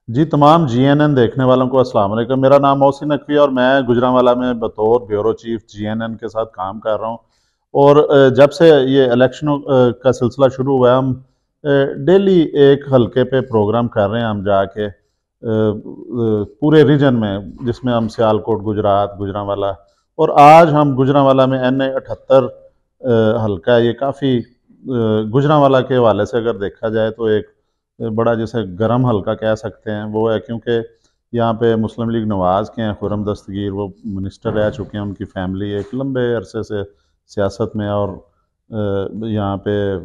जी, तमाम जीएनएन देखने वालों को अस्सलाम वालेकुम। मेरा नाम मोहसिन नकवी और मैं गुजरांवाला में बतौर ब्यूरो चीफ जीएनएन के साथ काम कर रहा हूँ। और जब से ये इलेक्शनों का सिलसिला शुरू हुआ है, हम डेली एक हलके पे प्रोग्राम कर रहे हैं। हम जाके पूरे रीजन में, जिसमें हम सियालकोट, गुजरात, गुजरांवाला, और आज हम गुजरांवाला में NA 78 हलका है। ये काफ़ी गुजरांवाला के हवाले से अगर देखा जाए तो एक बड़ा, जैसे गर्म हल्का कह सकते हैं, वो है, क्योंकि यहाँ पे मुस्लिम लीग नवाज़ के हैं खुर्रम दस्तगीर, वो मिनिस्टर रह चुके हैं। उनकी फैमिली एक लंबे अरसे से सियासत में, और यहाँ पे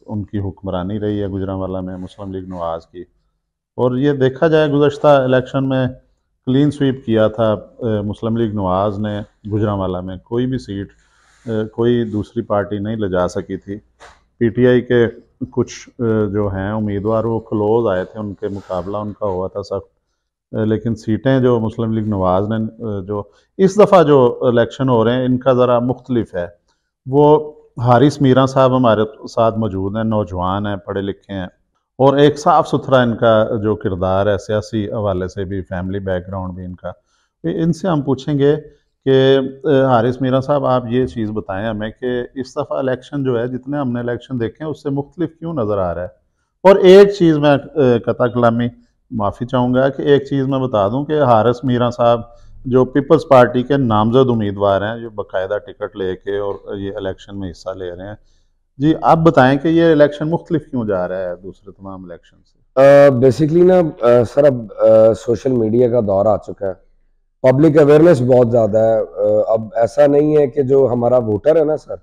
उनकी हुक्मरानी रही है गुजरांवाला में मुस्लिम लीग नवाज़ की। और ये देखा जाए, गुज़श्ता इलेक्शन में क्लीन स्वीप किया था मुस्लिम लीग नवाज़ ने। गुजरांवाला में कोई भी सीट कोई दूसरी पार्टी नहीं ले जा सकी थी। PTI के कुछ जो हैं उम्मीदवार, वो क्लोज आए थे, उनके मुकाबला उनका हुआ था सख्त। लेकिन सीटें जो मुस्लिम लीग नवाज़ ने जो इस दफ़ा जो इलेक्शन हो रहे हैं, इनका ज़रा मुख्तलिफ है। वो हारिस मीरा साहब हमारे साथ मौजूद हैं, नौजवान हैं, पढ़े लिखे हैं, और एक साफ़ सुथरा इनका जो किरदार है, सियासी हवाले से भी, फैमिली बैकग्राउंड भी इनका। इनसे हम पूछेंगे कि हारिस मीरा साहब, आप ये चीज़ बताएं हमें कि इस दफ़ा इलेक्शन जो है, जितने हमने इलेक्शन देखे हैं, उससे मुख्तलिफ क्यों नज़र आ रहा है। और एक चीज़ मैं कता कलामी माफ़ी चाहूँगा कि एक चीज़ मैं बता दूं कि हारिस मीरा साहब जो पीपल्स पार्टी के नामजद उम्मीदवार हैं, जो बाकायदा टिकट लेके और ये इलेक्शन में हिस्सा ले रहे हैं। जी, आप बताएं कि ये इलेक्शन मुख्तलिफ क्यों जा रहा है दूसरे तमाम इलेक्शन से। बेसिकली ना सर, अब सोशल मीडिया का दौर आ चुका है। पब्लिक अवेयरनेस बहुत ज़्यादा है। अब ऐसा नहीं है कि जो हमारा वोटर है ना सर,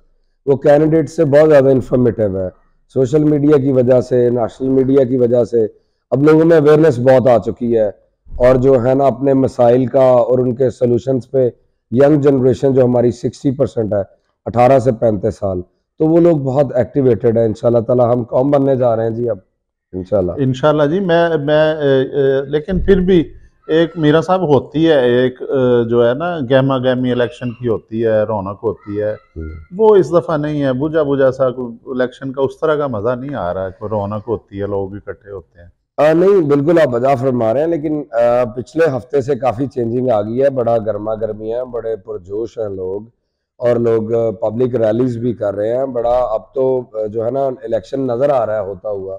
वो कैंडिडेट से बहुत ज़्यादा इंफॉर्मेटिव है। सोशल मीडिया की वजह से, नेशनल मीडिया की वजह से अब लोगों में अवेयरनेस बहुत आ चुकी है। और जो है ना, अपने मसाइल का और उनके सोल्यूशंस पे यंग जनरेशन जो हमारी 60% है, 18 से 35 साल, तो वो लोग बहुत एक्टिवेटेड है। इंशाल्लाह ताला हम कौन बनने जा रहे हैं जी अब, इंशाल्लाह। इंशाल्लाह जी। लेकिन फिर भी एक मीरा साहब होती है, एक जो है ना, गहमा गहमी इलेक्शन की होती है, रौनक होती है। वो इस दफ़ा नहीं है, बुझा बुझा सा इलेक्शन का, उस तरह का मज़ा नहीं आ रहा है। कोई रौनक होती है, लोग इकट्ठे होते हैं। नहीं, बिल्कुल आप वजह फरमा रहे हैं, लेकिन पिछले हफ्ते से काफ़ी चेंजिंग आ गई है। बड़ा गर्मा गर्मी है, बड़े पुरजोश हैं लोग, और लोग पब्लिक रैलीज भी कर रहे हैं। बड़ा अब तो जो है ना, इलेक्शन नज़र आ रहा है होता हुआ।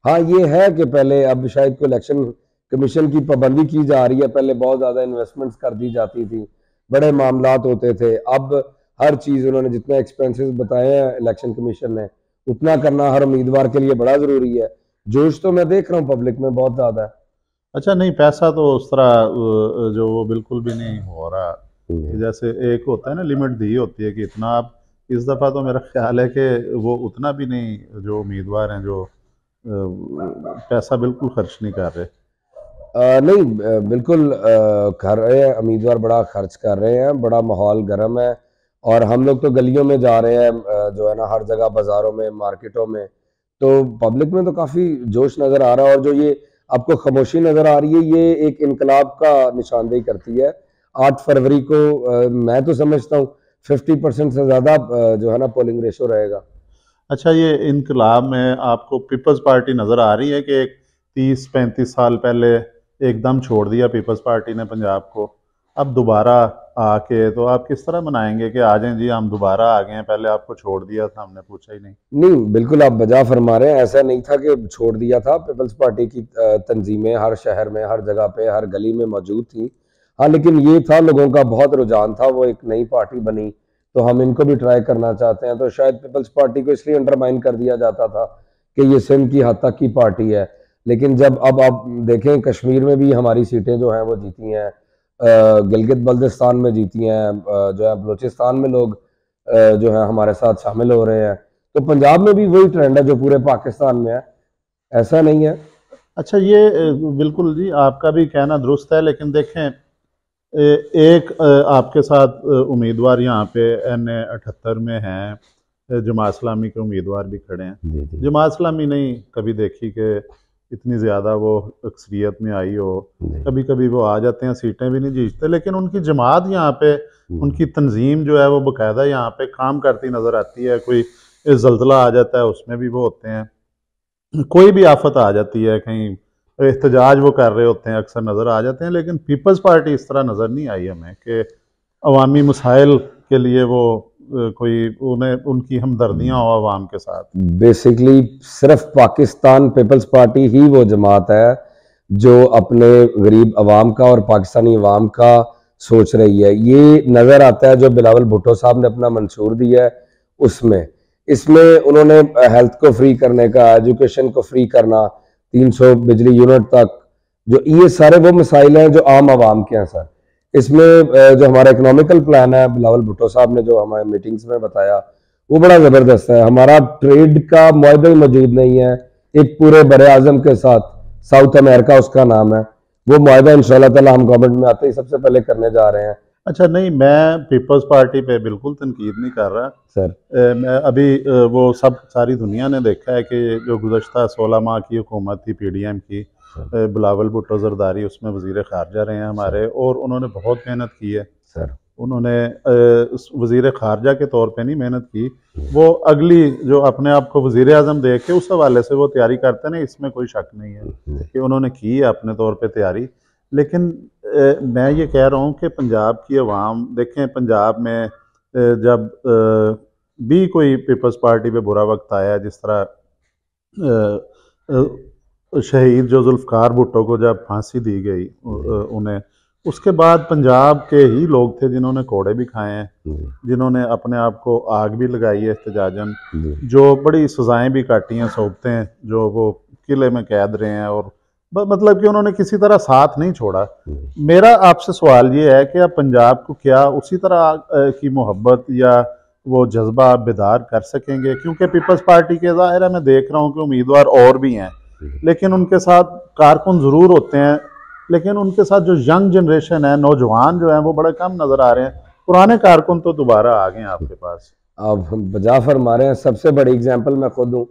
हाँ, ये है कि पहले, अब शायद को इलेक्शन कमीशन की पाबंदी की जा रही है। पहले बहुत ज़्यादा इन्वेस्टमेंट्स कर दी जाती थी, बड़े मामलात होते थे। अब हर चीज़ उन्होंने जितने एक्सपेंसेस बताए हैं इलेक्शन कमीशन ने, उतना करना हर उम्मीदवार के लिए बड़ा ज़रूरी है। जोश तो मैं देख रहा हूँ पब्लिक में बहुत ज़्यादा है। अच्छा, नहीं, पैसा तो उस तरह जो वो बिल्कुल भी नहीं हो रहा। जी। जैसे एक होता है ना, लिमिट दी होती है कि इतना। आप इस दफ़ा तो मेरा ख्याल है कि वो उतना भी नहीं, जो उम्मीदवार हैं, जो पैसा बिल्कुल खर्च नहीं कर रहे। नहीं, बिल्कुल कर रहे हैं उम्मीदवार, बड़ा खर्च कर रहे हैं, बड़ा माहौल गर्म है। और हम लोग तो गलियों में जा रहे हैं, जो है ना, हर जगह बाजारों में, मार्केटों में, तो पब्लिक में तो काफ़ी जोश नज़र आ रहा है। और जो ये आपको खामोशी नज़र आ रही है, ये एक इनकलाब का निशानदेही करती है। 8 फरवरी को मैं तो समझता हूँ 50% से ज़्यादा जो है ना, पोलिंग रेशो रहेगा। अच्छा, ये इनकलाब में आपको पीपल्स पार्टी नज़र आ रही है कि एक 30-35 साल पहले एकदम छोड़ दिया पीपल्स पार्टी ने पंजाब को, अब दोबारा आके, तो आप किस तरह मनाएंगे कि आ जाएं जी, हम दोबारा आ गए हैं, पहले आपको छोड़ दिया था, हमने पूछा ही नहीं। नहीं, बिल्कुल आप बजा फरमा रहे हैं। ऐसा नहीं था कि छोड़ दिया था। पीपल्स पार्टी की तंजीमें हर शहर में, हर जगह पे, हर गली में मौजूद थी। हाँ, लेकिन ये था, लोगों का बहुत रुझान था, वो एक नई पार्टी बनी, तो हम इनको भी ट्राई करना चाहते हैं। तो शायद पीपल्स पार्टी को इसलिए अंडरमाइन कर दिया जाता था कि ये सिंध की हद तक की पार्टी है। लेकिन जब अब आप देखें, कश्मीर में भी हमारी सीटें जो हैं वो जीती हैं, गिलगित बल्तिस्तान में जीती हैं, जो है बलूचिस्तान में लोग जो है हमारे साथ शामिल हो रहे हैं। तो पंजाब में भी वही ट्रेंड है जो पूरे पाकिस्तान में है, ऐसा नहीं है। अच्छा, ये बिल्कुल जी, आपका भी कहना दुरुस्त है, लेकिन देखें, एक आपके साथ उम्मीदवार यहाँ पे NA 78 में हैं, जमात इस्लामी के उम्मीदवार भी खड़े हैं। जी जी जमात इस्लामी नहीं कभी देखी कि इतनी ज़्यादा वो अक्सरियत में आई हो। जी। कभी कभी वो आ जाते हैं, सीटें भी नहीं जीतते, लेकिन उनकी जमात यहाँ पे, उनकी तंजीम जो है वो बाकायदा यहाँ पे काम करती नज़र आती है। कोई जल्जला आ जाता है, उसमें भी वो होते हैं। कोई भी आफत आ जाती है, कहीं एहतजाज वो कर रहे होते हैं, अक्सर नज़र आ जाते हैं, लेकिन पीपल्स पार्टी इस तरह नज़र नहीं आई हमें कि अवामी मसाइल के लिए वो कोई उन्हें उनकी हमदर्दियाँ हो अवाम के साथ। बेसिकली सिर्फ पाकिस्तान पीपल्स पार्टी ही वो जमात है जो अपने गरीब अवाम का और पाकिस्तानी अवाम का सोच रही है। ये नज़र आता है जो बिलावल भुट्टो साहब ने अपना मंशूर दिया है उसमें। इसमें उन्होंने हेल्थ को फ्री करने का, एजुकेशन को फ्री करना, 300 बिजली यूनिट तक, जो ये सारे वो मसाइल हैं जो आम आवाम के हैं सर। इसमें जो हमारा इकोनॉमिकल प्लान है बिलावल भुट्टो साहब ने जो हमारे मीटिंग्स में बताया वो बड़ा ज़बरदस्त है। हमारा ट्रेड का मुआहदा ही मौजूद नहीं है एक पूरे बड़े आजम के साथ, साउथ अमेरिका उसका नाम है। वो मुआहदा इंशाल्लाह ताला हम गवर्नमेंट में आते ही सबसे पहले करने जा रहे हैं। अच्छा, नहीं, मैं पीपल्स पार्टी पे बिल्कुल तनकीद नहीं कर रहा सर। मैं अभी वो सब सारी दुनिया ने देखा है कि जो गुज़श्ता 16 माह की हुकूमत थी PDM की, बिलावल भुट्टो जरदारी उसमें वज़ीर ख़ारजा रहे हैं हमारे, और उन्होंने बहुत मेहनत की है सर। उन्होंने वज़ीर ख़ारजा के तौर पे नहीं मेहनत की, वो अगली जो अपने आप को वज़ीर आज़म देख के उस हवाले से वो तैयारी करते हैं, इसमें कोई शक नहीं है कि उन्होंने की है अपने तौर पे तैयारी। लेकिन मैं ये कह रहा हूँ कि पंजाब की अवाम देखें, पंजाब में जब भी कोई पीपल्स पार्टी पे बुरा वक्त आया, जिस तरह शहीद जो जुल्फ़कार भुट्टो को जब फांसी दी गई उन्हें, उसके बाद पंजाब के ही लोग थे जिन्होंने कोड़े भी खाए हैं, जिन्होंने अपने आप को आग भी लगाई है एहतजाजन, जो बड़ी सज़ाएं भी काटी हैं, सौंपतें जो वो किले में कैद रहे हैं, और मतलब कि उन्होंने किसी तरह साथ नहीं छोड़ा। मेरा आपसे सवाल ये है कि आप पंजाब को क्या उसी तरह की मोहब्बत या वो जज्बा बेदार कर सकेंगे? क्योंकि पीपल्स पार्टी के ज़ाहिर है मैं देख रहा हूँ कि उम्मीदवार और भी हैं, लेकिन उनके साथ कारकुन ज़रूर होते हैं, लेकिन उनके साथ जो यंग जनरेशन है, नौजवान जो हैं, वो बड़े कम नज़र आ रहे हैं। पुराने कारकुन तो दोबारा आ गए हैं आपके पास। अब हम बजा फरमा रहे हैं, सबसे बड़ी एग्जाम्पल मैं खुद हूँ।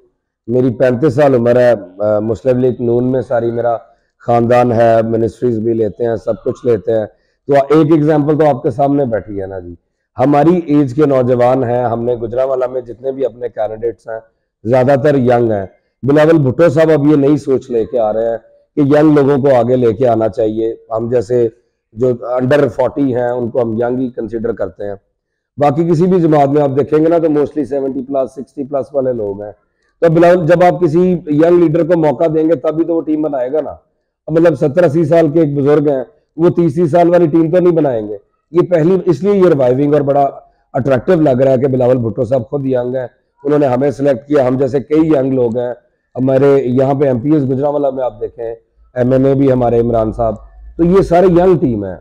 मेरी 35 साल उम्र है, मुस्लिम लीग नून में सारी मेरा ख़ानदान है, मिनिस्ट्रीज भी लेते हैं, सब कुछ लेते हैं। तो एक एग्जाम्पल तो आपके सामने बैठी है ना जी। हमारी एज के नौजवान हैं, हमने गुजरांवाला में जितने भी अपने कैंडिडेट्स हैं ज़्यादातर यंग हैं। बिलावल भुट्टो साहब अब ये नई सोच लेके आ रहे हैं कि यंग लोगों को आगे लेके आना चाहिए। हम जैसे जो अंडर 40 हैं उनको हम यंग ही कंसिडर करते हैं। बाकी किसी भी जमात में आप देखेंगे ना तो मोस्टली 70+, 60+ वाले लोग हैं। तो बिलावल, जब आप किसी यंग लीडर को मौका देंगे तभी तो वो टीम बनाएगा ना। मतलब 70-80 साल के एक बुजुर्ग हैं, वो 30 साल वाली टीम तो नहीं बनाएंगे। ये पहली, इसलिए ये रिवाइविंग और बड़ा अट्रैक्टिव लग रहा है कि बिलावल भुट्टो साहब खुद यंग हैं, उन्होंने हमें सिलेक्ट किया। हम जैसे कई यंग लोग हैं हमारे यहाँ पे, MPs गुजरांवाला में आप देखें, MNA भी हमारे इमरान साहब, तो ये सारे यंग टीम है।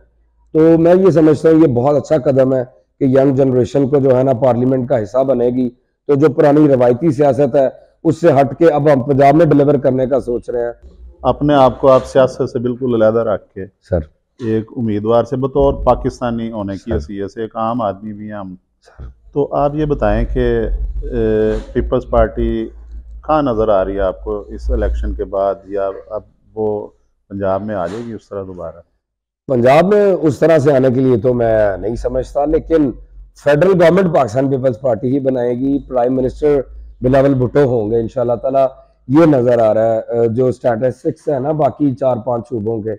तो मैं ये समझता हूँ ये बहुत अच्छा कदम है कि यंग जनरेशन को जो है ना पार्लियामेंट का हिस्सा बनेगी। तो जो पुरानी रवायती सियासत है उससे हट के अब हम पंजाब में डिलीवर करने का सोच रहे हैं। अपने आप को आप सियासत से बिल्कुल अलहदा रख के सर, एक उम्मीदवार से बतौर पाकिस्तानी होने की हैसियत से, एक आम आदमी भी हैं हम, तो आप ये बताएं कि पीपल्स पार्टी कहाँ नज़र आ रही है आपको इस इलेक्शन के बाद, या अब वो पंजाब में आ जाएगी उस तरह दोबारा? पंजाब में उस तरह से आने के लिए तो मैं नहीं समझता, लेकिन federal government Pakistan Peoples Party ही बनाएगी। प्राइम मिनिस्टर बिलावल भुट्टो होंगे इंशाल्लाह ताला, ये नज़र आ रहा है। जो स्टैटिस्टिक्स है ना बाकी 4-5 सूबों के,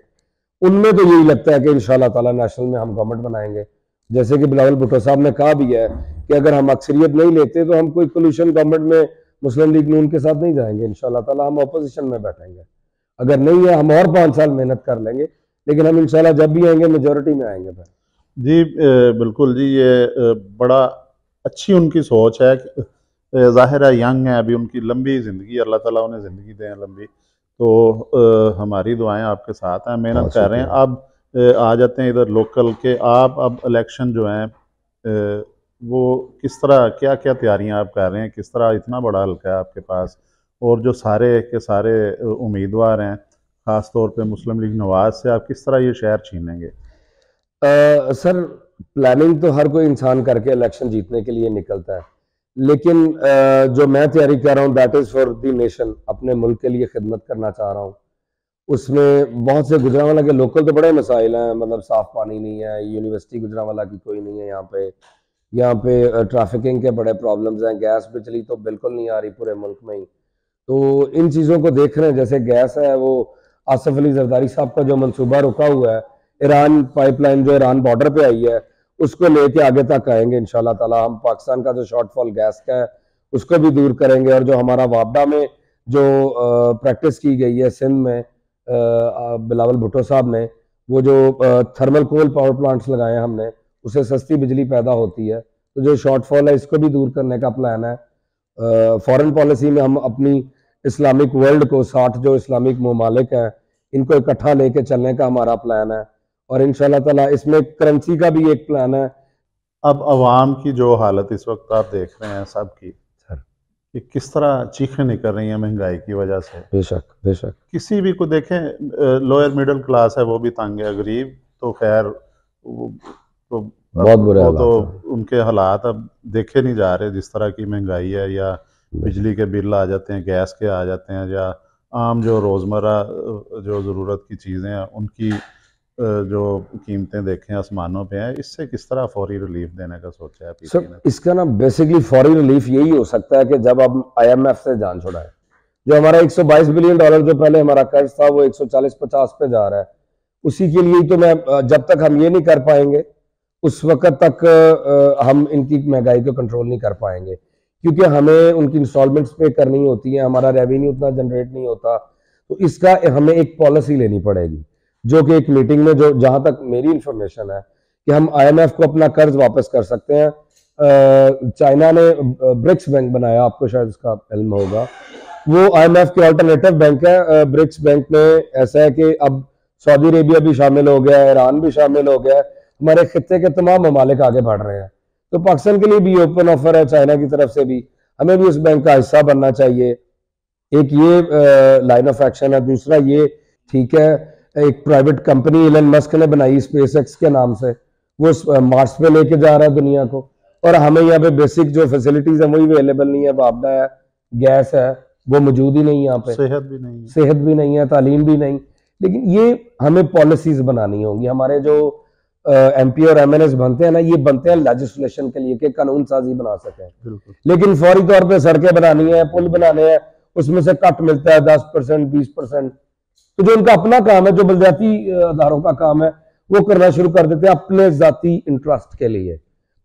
उनमें तो यही लगता है कि इंशाल्लाह ताला नेशनल में हम गवर्नमेंट बनाएंगे। जैसे कि बिलावल भुट्टो साहब ने कहा भी है कि अगर हम अक्सरियत नहीं लेते तो हम कोई कोलिशन गवर्नमेंट में मुस्लिम लीग नून के साथ नहीं जाएंगे। इंशाल्लाह ताला हम अपोजिशन में बैठेंगे। अगर नहीं है हम और 5 साल मेहनत कर लेंगे, लेकिन हम इंशाल्लाह जब भी आएंगे मेजोरिटी में आएंगे। जी बिल्कुल जी, ये बड़ा अच्छी उनकी सोच है। ज़ाहिर है यंग है, अभी उनकी लंबी ज़िंदगी, अल्लाह ताला उन्हें ज़िंदगी दें लंबी। तो हमारी दुआएं आपके साथ हैं, मेहनत कर रहे हैं। अब आ जाते हैं इधर लोकल के, आप अब इलेक्शन जो हैं वो किस तरह, क्या क्या तैयारियां आप कर रहे हैं? किस तरह, इतना बड़ा हल्का है आपके पास, और जो सारे के सारे उम्मीदवार हैं, ख़ास तौर पे मुस्लिम लीग नवाज से, आप किस तरह ये शहर छीनेंगे? सर, प्लानिंग तो हर कोई इंसान करके इलेक्शन जीतने के लिए निकलता है, लेकिन जो मैं तैयारी कर रहा हूँ that is for the nation. अपने मुल्क के लिए खिदमत करना चाह रहा हूँ। उसमें बहुत से गुजरांवाला के लोकल तो बड़े मसाइल हैं, मतलब साफ पानी नहीं है, यूनिवर्सिटी गुजरांवाला की कोई नहीं है यहाँ पे ट्रैफिकिंग के बड़े प्रॉब्लम्स हैं, गैस बिजली तो बिल्कुल नहीं आ रही पूरे मुल्क में ही। तो इन चीज़ों को देख रहे हैं, जैसे गैस है वो आसिफ अली जरदारी साहब का जो मंसूबा रुका हुआ है, ईरान पाइपलाइन जो ईरान बॉर्डर पे आई है, उसको लेके आगे तक आएंगे इंशाल्लाह ताला। हम पाकिस्तान का जो शॉर्टफॉल गैस का है उसको भी दूर करेंगे, और जो हमारा वापडा में जो प्रैक्टिस की गई है सिंध में बिलावल भुट्टो साहब ने, वो जो थर्मल कोल पावर प्लांट्स लगाए हैं हमने, उससे सस्ती बिजली पैदा होती है, तो जो शॉर्टफॉल है इसको भी दूर करने का प्लान है। फॉरेन पॉलिसी में हम अपनी इस्लामिक वर्ल्ड को 60 जो इस्लामिक ममालिक हैं इनको इकट्ठा लेके चलने का हमारा प्लान है, और इंशाल्लाह ताला इसमें करेंसी का भी एक प्लान है। अब अवाम की जो हालत इस वक्त आप देख रहे हैं सबकी, कि किस तरह चीखें निकल रही हैं महंगाई की वजह से। बेशक बेशक, किसी भी को देखें, लोअर मिडिल क्लास है वो भी तंग है, गरीब तो खैर तो बहुत बुरे वो तो हालात हैं। उनके हालात अब देखे नहीं जा रहे, जिस तरह की महंगाई है, या बिजली के बिल आ जाते हैं, गैस के आ जाते हैं, या आम जो रोज़मर्रा जो ज़रूरत की चीज़ें हैं उनकी जो कीमतें देखें आसमानों पे हैं। इससे किस तरह फौरी रिलीफ देने का सोचा है पीसी ने? इसका ना बेसिकली फौरी रिलीफ यही हो सकता है कि जब हम IMF से जान छुड़ाएं। जो हमारा $122 बिलियन जो पहले हमारा कर्ज था वो 140-50 पे जा रहा है, उसी के लिए तो मैं जब तक हम ये नहीं कर पाएंगे उस वक्त तक हम इनकी महंगाई को कंट्रोल नहीं कर पाएंगे, क्योंकि हमें उनकी इंस्टॉलमेंट्स पे करनी होती है, हमारा रेवेन्यू उतना जनरेट नहीं होता। तो इसका हमें एक पॉलिसी लेनी पड़ेगी, जो कि एक मीटिंग में, जो जहां तक मेरी इंफॉर्मेशन है, कि हम IMF को अपना कर्ज वापस कर सकते हैं। चाइना ने ब्रिक्स बैंक बनाया, आपको शायद उसका इल्म होगा, वो IMF के अल्टरनेटिव बैंक है। ब्रिक्स बैंक में ऐसा है कि अब सऊदी अरेबिया भी शामिल हो गया है, ईरान भी शामिल हो गया है, हमारे खित्ते के तमाम ममालिक आगे बढ़ रहे हैं। तो पाकिस्तान के लिए भी ओपन ऑफर है चाइना की तरफ से भी, हमें भी उस बैंक का हिस्सा बनना चाहिए। एक ये लाइन ऑफ एक्शन है। दूसरा ये, ठीक है, एक प्राइवेट कंपनी इलन मस्क ने बनाई SpaceX के नाम से, वो मार्स पे लेके जा रहा है दुनिया को, और हमें यहाँ पे बेसिक जो फैसिलिटीज है वही अवेलेबल नहीं है। वापडा है, गैस है, वो मौजूद ही नहीं यहाँ पे, सेहत भी नहीं है, तालीम भी नहीं। लेकिन ये हमें पॉलिसीज बनानी होंगी। हमारे जो MP और MNS बनते हैं ना, ये बनते हैं लेजिस्लेशन के लिए कि कानून साजी बना सकें, लेकिन फौरी तौर पे सड़कें बनानी है, पुल बनाने हैं, उसमें से कट मिलता है 10% 20%। तो जो उनका अपना काम है, जो बलदियाती अदारों का काम है, वो करना शुरू कर देते हैं अपने जाती इंटरेस्ट के लिए।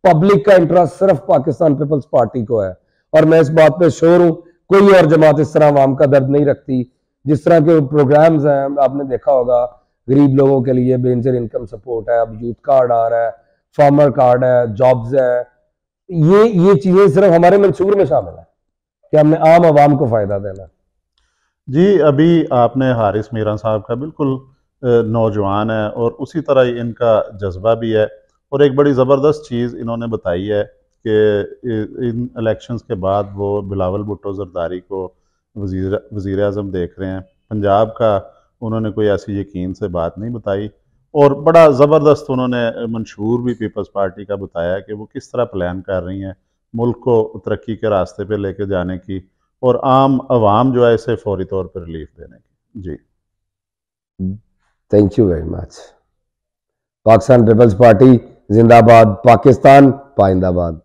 पब्लिक का इंटरेस्ट सिर्फ पाकिस्तान पीपल्स पार्टी को है, और मैं इस बात पे श्योर हूं, कोई और जमात इस तरह आवाम का दर्द नहीं रखती। जिस तरह के प्रोग्राम्स हैं, आपने देखा होगा, गरीब लोगों के लिए बेंचर इनकम सपोर्ट है, अब यूथ कार्ड आ रहा है, फार्मर कार्ड है, जॉब्स है, ये चीजें सिर्फ हमारे मंसूर में शामिल है कि हमने आम आवाम को फायदा देना। जी, अभी आपने हारिस मीरान साहब का, बिल्कुल नौजवान है और उसी तरह ही इनका जज्बा भी है, और एक बड़ी ज़बरदस्त चीज़ इन्होंने बताई है कि इन इलेक्शंस के बाद वो बिलावल भुट्टो जरदारी को वज़ीर आज़म देख रहे हैं। पंजाब का उन्होंने कोई ऐसी यकीन से बात नहीं बताई, और बड़ा ज़बरदस्त उन्होंने मंशूर भी पीपल्स पार्टी का बताया कि वो किस तरह प्लान कर रही हैं मुल्क को तरक्की के रास्ते पे लेके जाने की, और आम आवाम जो है इसे फौरी तौर पर रिलीफ देने की। जी, thank you very much. Pakistan Peoples Party जिंदाबाद, पाकिस्तान पाइंदाबाद।